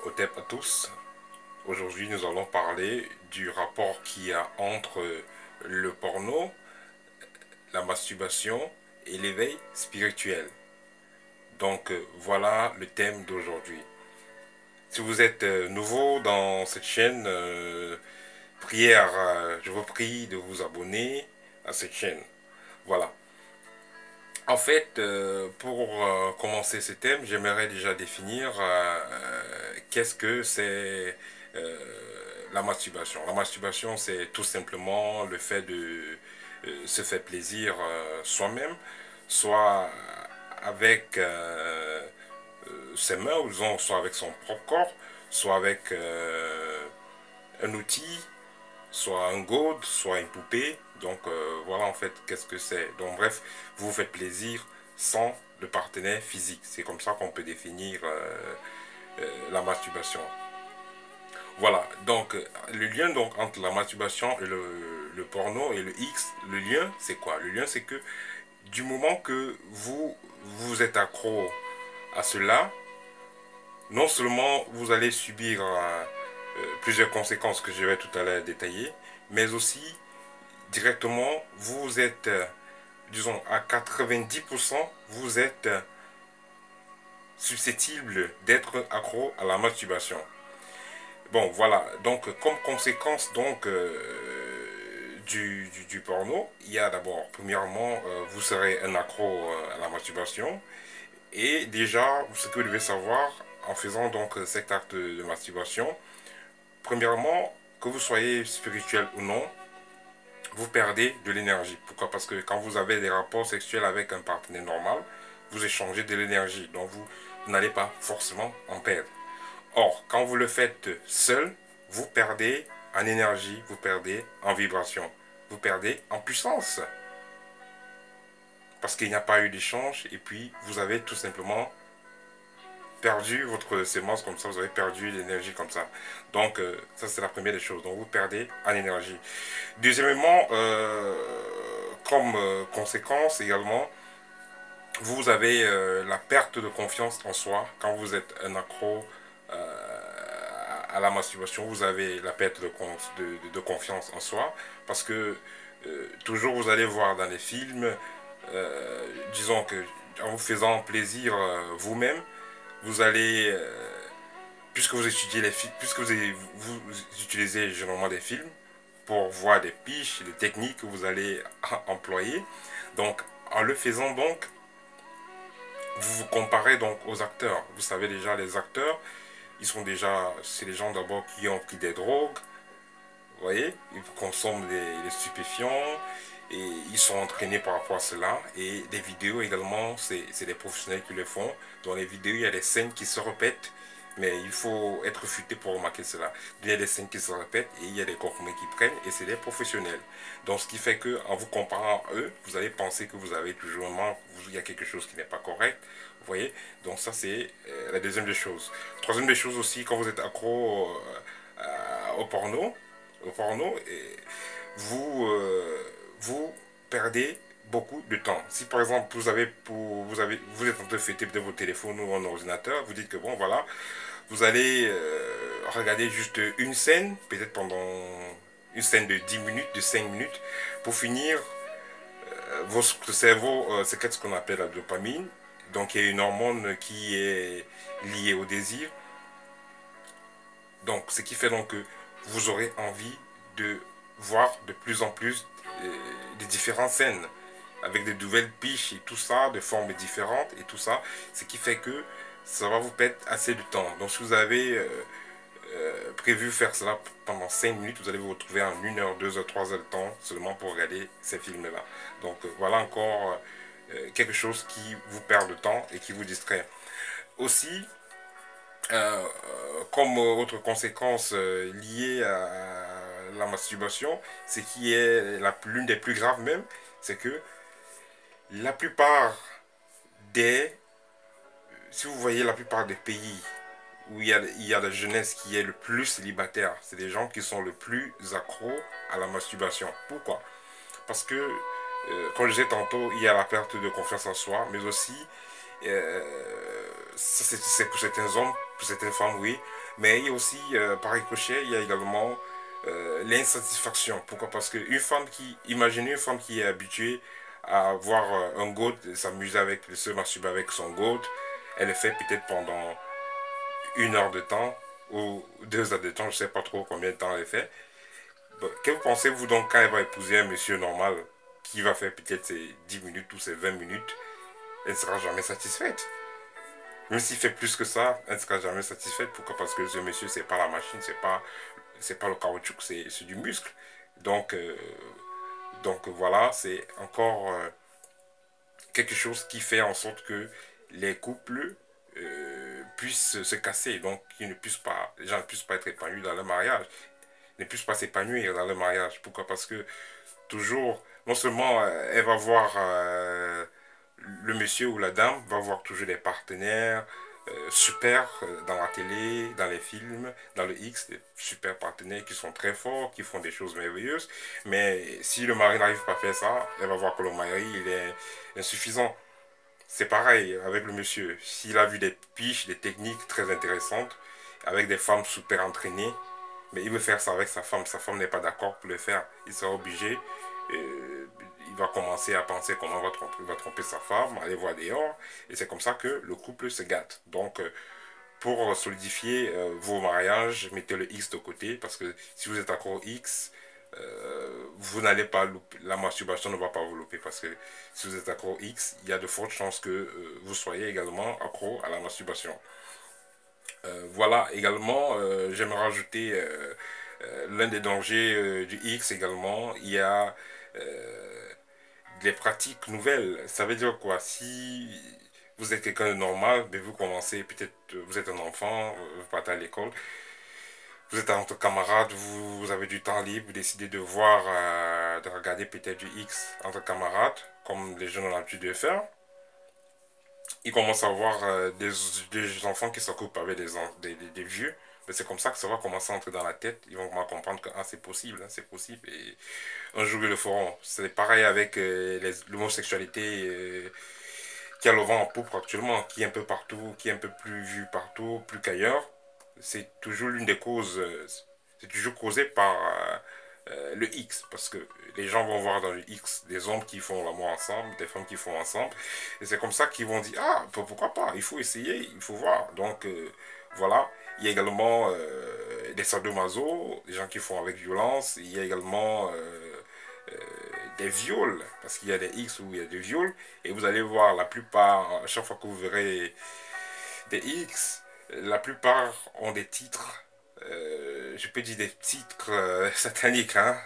Hotep à tous. Aujourd'hui, nous allons parler du rapport qu'il y a entre le porno, la masturbation et l'éveil spirituel. Donc, voilà le thème d'aujourd'hui. Si vous êtes nouveau dans cette chaîne, prière, je vous prie de vous abonner à cette chaîne. Voilà. En fait, pour commencer ce thème, j'aimerais déjà définir qu'est-ce que c'est la masturbation. La masturbation, c'est tout simplement le fait de se faire plaisir soi-même, soit avec ses mains, ou disons, soit avec son propre corps, soit avec un outil, soit un gourde, soit une poupée. Donc voilà en fait qu'est-ce que c'est. Donc bref, vous vous faites plaisir sans le partenaire physique. C'est comme ça qu'on peut définir la masturbation. Voilà, donc le lien donc entre la masturbation et le porno et le X, le lien c'est quoi? Le lien c'est que du moment que vous êtes accro à cela, non seulement vous allez subir plusieurs conséquences que je vais tout à l'heure détailler, mais aussi directement vous êtes, disons à 90%, vous êtes susceptible d'être accro à la masturbation. Bon, voilà. Donc, comme conséquence donc du porno, il y a d'abord, premièrement, vous serez un accro à la masturbation. Et déjà, ce que vous devez savoir en faisant donc cet acte de masturbation, premièrement, que vous soyez spirituel ou non, vous perdez de l'énergie. Pourquoi? Parce que quand vous avez des rapports sexuels avec un partenaire normal, vous échangez de l'énergie. Donc, vous n'allez pas forcément en perdre. Or, quand vous le faites seul, vous perdez en énergie, vous perdez en vibration, vous perdez en puissance. Parce qu'il n'y a pas eu d'échange et puis vous avez tout simplement perdu votre sémence comme ça, vous avez perdu l'énergie comme ça. Donc, ça c'est la première des choses. Donc, vous perdez en énergie. Deuxièmement, comme conséquence également, vous avez la perte de confiance en soi quand vous êtes un accro à la masturbation. Vous avez la perte de confiance en soi parce que toujours vous allez voir dans les films, disons que en vous faisant plaisir vous-même, vous allez, puisque vous étudiez les films, puisque vous utilisez généralement des films pour voir des piches, des techniques que vous allez employer. Donc, en le faisant donc, vous vous comparez donc aux acteurs. Vous savez déjà, les acteurs, ils sont déjà, c'est les gens d'abord qui ont pris des drogues, vous voyez, ils consomment des stupéfiants et ils sont entraînés par rapport à cela. Et les vidéos également, c'est des professionnels qui le font. Dans les vidéos, il y a des scènes qui se répètent, mais il faut être futé pour remarquer cela. Il y a des scènes qui se répètent et il y a des compromis qui prennent et c'est des professionnels. Donc ce qui fait que en vous comparant à eux, vous allez penser que vous avez toujours un manque, il y a quelque chose qui n'est pas correct. Vous voyez, donc ça c'est la deuxième des choses. Troisième des choses aussi, quand vous êtes accro au porno, et vous perdez beaucoup de temps. Si par exemple vous êtes en train de fêter de vos téléphones ou un ordinateur, vous dites que bon voilà, vous allez regarder juste une scène, peut-être pendant une scène de 10 minutes, de 5 minutes, pour finir, votre cerveau sécrète ce qu'on appelle la dopamine. Donc il y a une hormone qui est liée au désir. Donc ce qui fait donc que vous aurez envie de voir de plus en plus des différentes scènes avec des nouvelles piches et tout ça, de formes différentes et tout ça, ce qui fait que ça va vous perdre assez de temps. Donc si vous avez prévu faire cela pendant 5 minutes, vous allez vous retrouver en 1 heure, 2 heures, 3 heures de temps seulement pour regarder ces films-là. Donc voilà encore quelque chose qui vous perd de temps et qui vous distrait. Aussi, comme autre conséquence liée à la masturbation, c'est qui est l'une des plus graves même, c'est que la plupart des, si vous voyez la plupart des pays où il y a la jeunesse qui est le plus célibataire, c'est des gens qui sont le plus accros à la masturbation. Pourquoi? Parce que, comme je disais tantôt, il y a la perte de confiance en soi, mais aussi Ça, c'est pour certains hommes, pour certaines femmes, oui. Mais il y a aussi, par ricochet, il y a également l'insatisfaction. Pourquoi? Parce que une femme qui, imaginez une femme qui est habituée à avoir un goat, s'amuser avec, se masturber avec son goat, elle le fait peut-être pendant 1 heure de temps ou 2 heures de temps, je ne sais pas trop combien de temps elle fait. Bon, que pensez-vous donc quand elle va épouser un monsieur normal qui va faire peut-être ses 10 minutes ou ses 20 minutes, elle ne sera jamais satisfaite. Même s'il fait plus que ça, elle ne sera jamais satisfaite. Pourquoi? Parce que ce monsieur, c'est pas la machine, c'est pas le caoutchouc, c'est du muscle. Donc, voilà, c'est encore quelque chose qui fait en sorte que les couples puissent se casser, donc qu'ils ne puissent pas, les gens ne puissent pas être épanouis dans leur mariage, ne puissent pas s'épanouir dans leur mariage. Pourquoi? Parce que toujours, non seulement elle va voir le monsieur ou la dame, va voir toujours des partenaires super dans la télé, dans les films, dans le X, des super partenaires qui sont très forts, qui font des choses merveilleuses. Mais si le mari n'arrive pas à faire ça, elle va voir que le mari il est insuffisant. C'est pareil avec le monsieur. S'il a vu des piches, des techniques très intéressantes, avec des femmes super entraînées, mais il veut faire ça avec sa femme. Sa femme n'est pas d'accord pour le faire. Il sera obligé. Il va commencer à penser comment il va tromper sa femme, aller voir dehors. Et c'est comme ça que le couple se gâte. Donc, pour solidifier vos mariages, mettez le X de côté. Parce que si vous êtes accro au X, vous n'allez pas louper, la masturbation ne va pas vous louper parce que si vous êtes accro au X, il y a de fortes chances que vous soyez également accro à la masturbation. Voilà, également, j'aimerais rajouter l'un des dangers du X également. Il y a des pratiques nouvelles. Ça veut dire quoi? Si vous êtes quelqu'un de normal, mais vous commencez, peut-être vous êtes un enfant, vous partez à l'école, vous êtes entre camarades, vous avez du temps libre, vous décidez de voir, de regarder peut-être du X entre camarades, comme les jeunes ont l'habitude de faire. Ils commencent à voir des enfants qui s'occupent avec des vieux. Mais c'est comme ça que ça va commencer à entrer dans la tête. Ils vont comprendre que ah, c'est possible, hein, c'est possible. Et un jour ils le feront. C'est pareil avec l'homosexualité qui a le vent en poupe actuellement, qui est un peu partout, qui est un peu plus vue partout, plus qu'ailleurs. C'est toujours l'une des causes, c'est toujours causé par le X, parce que les gens vont voir dans le X des hommes qui font l'amour ensemble, des femmes qui font ensemble, et c'est comme ça qu'ils vont dire, ah, pourquoi pas, il faut essayer, il faut voir. Donc, voilà, il y a également des sadomaso, des gens qui font avec violence, il y a également des viols, parce qu'il y a des X où il y a des viols, et vous allez voir la plupart, à chaque fois que vous verrez des X, la plupart ont des titres, je peux dire des titres sataniques, hein,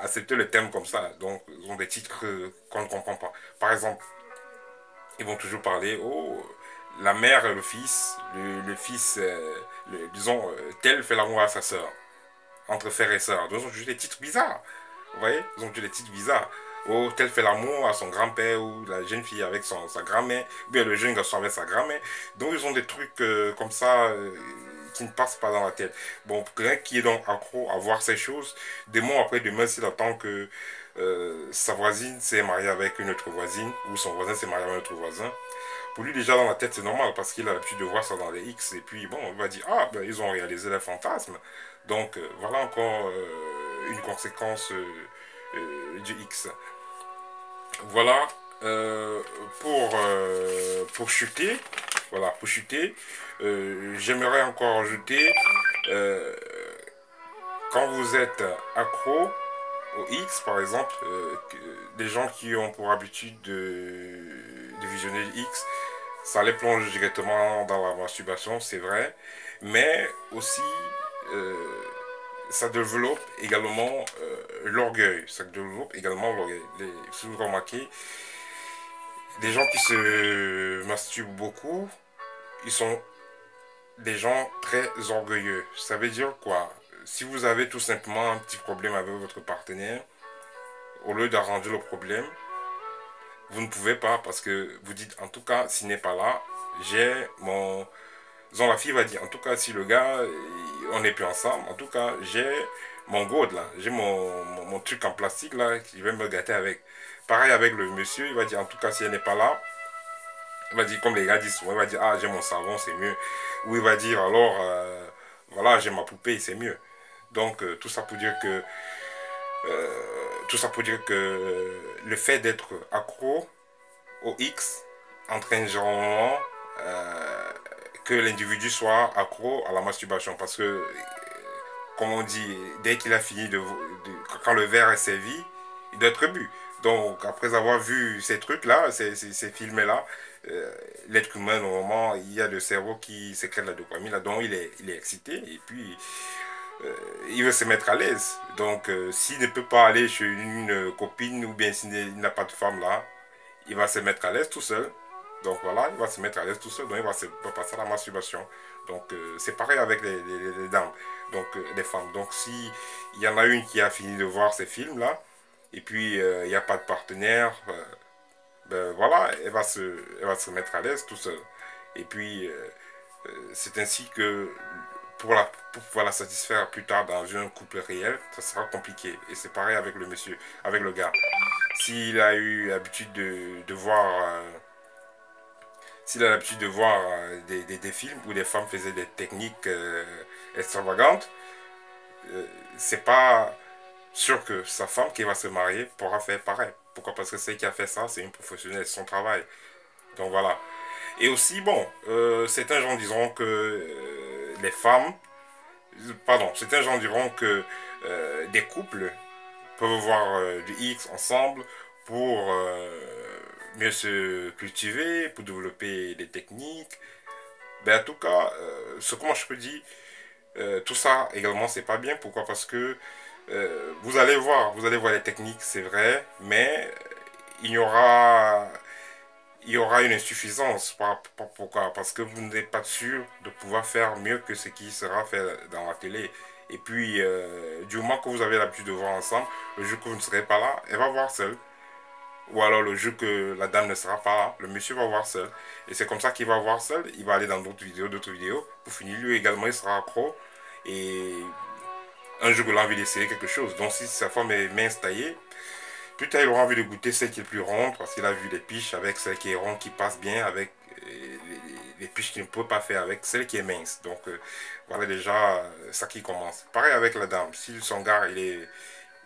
acceptez le terme comme ça, donc ils ont des titres qu'on ne comprend pas. Par exemple, ils vont toujours parler, oh, la mère et le fils, le fils, disons, tel fait l'amour à sa sœur, entre frères et sœurs. Donc ils ont toujours des titres bizarres, vous voyez, ils ont toujours des titres bizarres. Oh, tel fait l'amour à son grand-père ou la jeune fille avec sa grand-mère, ou bien le jeune garçon avec sa grand-mère. Donc ils ont des trucs comme ça qui ne passent pas dans la tête. Bon, pour quelqu'un qui est donc accro à voir ces choses, des mois après demain, s'il attend que sa voisine s'est mariée avec une autre voisine, ou son voisin s'est marié avec un autre voisin, pour lui déjà dans la tête c'est normal parce qu'il a l'habitude de voir ça dans les X, et puis bon, on va dire, ah, ben, ils ont réalisé leur fantasme. Donc voilà encore une conséquence du X. Voilà, euh, pour chuter, voilà, pour chuter, j'aimerais encore ajouter, euh, quand vous êtes accro au X, par exemple, des gens qui ont pour habitude de visionner le X, ça les plonge directement dans la masturbation, c'est vrai, mais aussi euh, ça développe également l'orgueil. Ça développe également l'orgueil. Si vous remarquez, des gens qui se masturbent beaucoup, ils sont des gens très orgueilleux. Ça veut dire quoi? Si vous avez tout simplement un petit problème avec votre partenaire, au lieu d'arranger le problème, vous ne pouvez pas parce que vous dites en tout cas, s'il n'est pas là, j'ai mon... Disons, la fille va dire en tout cas, si le gars, on n'est plus ensemble, en tout cas, j'ai mon gourde là, j'ai mon truc en plastique là, qui va me gâter avec. Pareil avec le monsieur, il va dire en tout cas, si elle n'est pas là, Il va dire, comme les gars disent souvent, il va dire, ah, j'ai mon savon, c'est mieux. Ou il va dire, alors, voilà, j'ai ma poupée, c'est mieux. Donc, tout ça pour dire que, le fait d'être accro au X entraîne généralement que l'individu soit accro à la masturbation. Parce que, comme on dit, dès qu'il a fini quand le verre est servi, il doit être bu. Donc, après avoir vu ces trucs-là, ces films-là, l'être humain, normalement, il y a le cerveau qui sécrète la dopamine, là, donc il est excité, et puis il veut se mettre à l'aise. Donc, s'il ne peut pas aller chez une copine, ou bien s'il n'a pas de femme là, il va se mettre à l'aise tout seul. Donc voilà, il va se mettre à l'aise tout seul, donc va passer à la masturbation. Donc c'est pareil avec les dames, donc les femmes. Donc si il y en a une qui a fini de voir ces films-là, et puis il n'y a pas de partenaire, ben voilà, elle va se mettre à l'aise tout seul. Et puis c'est ainsi que pour pouvoir la satisfaire plus tard dans un couple réel, ça sera compliqué. Et c'est pareil avec le monsieur, avec le gars. S'il a eu l'habitude de voir s'il a l'habitude de voir des films où des femmes faisaient des techniques extravagantes, c'est pas sûr que sa femme qui va se marier pourra faire pareil. Pourquoi? Parce que celle qui a fait ça, c'est une professionnelle, c'est son travail. Donc voilà. Et aussi, bon, certains gens diront que les femmes, pardon, certains gens diront que des couples peuvent voir du X ensemble pour mieux se cultiver, pour développer des techniques. Ben, en tout cas, ce que moi je peux dire, tout ça également c'est pas bien. Pourquoi? Parce que vous allez voir les techniques, c'est vrai, mais il y aura, il y aura une insuffisance. Pourquoi? Parce que vous n'êtes pas sûr de pouvoir faire mieux que ce qui sera fait dans la télé. Et puis, du moment que vous avez l'habitude de voir ensemble, le jour que vous ne serez pas là, elle va voir seule. Ou alors le jour que la dame ne sera pas là, le monsieur va voir seul. Et c'est comme ça qu'il va voir seul. Il va aller dans d'autres vidéos. Pour finir, lui également, il sera accro. Et un jour, il a envie d'essayer quelque chose. Donc, si sa femme est mince taillée, plus tard, il aura envie de goûter celle qui est plus ronde. Parce qu'il a vu les piches avec celle qui est ronde, qui passe bien avec les piches qu'il ne peut pas faire avec celle qui est mince. Donc, voilà déjà ça qui commence. Pareil avec la dame. Si son gars, il est,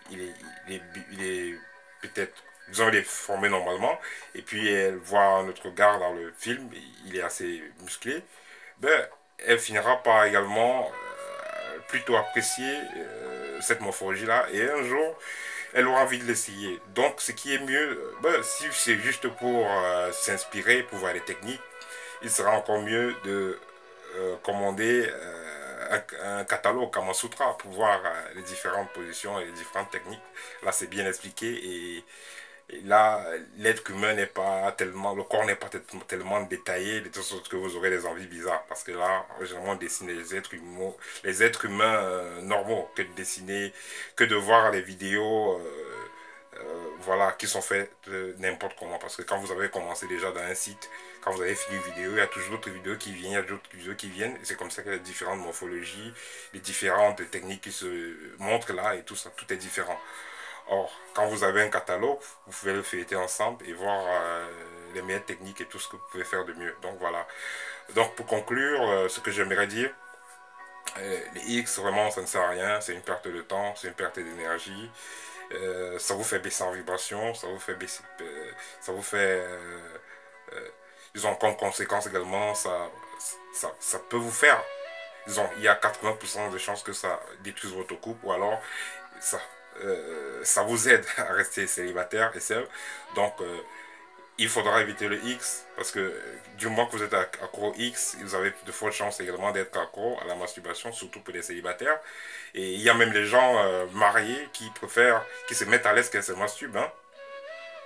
il est peut-être, disons, il est formé normalement, et puis elle voit notre gars dans le film, il est assez musclé, ben, elle finira par également plutôt apprécier cette morphologie-là, et un jour, elle aura envie de l'essayer. Donc, ce qui est mieux, ben, si c'est juste pour s'inspirer, pour voir les techniques, il sera encore mieux de commander un catalogue Kama Sutra pour voir les différentes positions et les différentes techniques. Là, c'est bien expliqué et là, l'être humain n'est pas tellement, le corps n'est pas tellement détaillé de toute sorte que vous aurez des envies bizarres. Parce que là, généralement, on dessine les êtres humains normaux que de dessiner, que de voir les vidéos voilà, qui sont faites n'importe comment. Parce que quand vous avez commencé déjà dans un site, quand vous avez fini une vidéo, il y a toujours d'autres vidéos qui viennent, il y a d'autres vidéos qui viennent. Et c'est comme ça qu'il y a les différentes morphologies, les différentes techniques qui se montrent là et tout ça, tout est différent. Or, quand vous avez un catalogue, vous pouvez le feuilleter ensemble et voir les meilleures techniques et tout ce que vous pouvez faire de mieux. Donc voilà. Donc pour conclure, ce que j'aimerais dire, les X, vraiment, ça ne sert à rien. C'est une perte de temps, c'est une perte d'énergie. Ça vous fait baisser en vibration, ça vous fait baisser, ça vous fait, disons, comme conséquence également, ça peut vous faire, disons, il y a 80% de chances que ça détruise votre couple, ou alors ça, ça vous aide à rester célibataire et seul. Donc, il faudra éviter le X parce que du moment que vous êtes accro X, vous avez de fortes chances également d'être accro à la masturbation, surtout pour les célibataires. Et il y a même les gens mariés qui préfèrent, qui se mettent à l'aise qu'elles se masturbent, hein,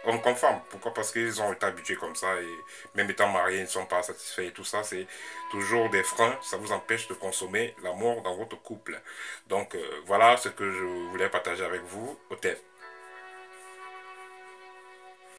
hommes comme femmes. Pourquoi? Parce qu'ils ont été habitués comme ça et même étant mariés, ils ne sont pas satisfaits et tout ça, c'est toujours des freins. Ça vous empêche de consommer l'amour dans votre couple. Donc voilà ce que je voulais partager avec vous. Au thème.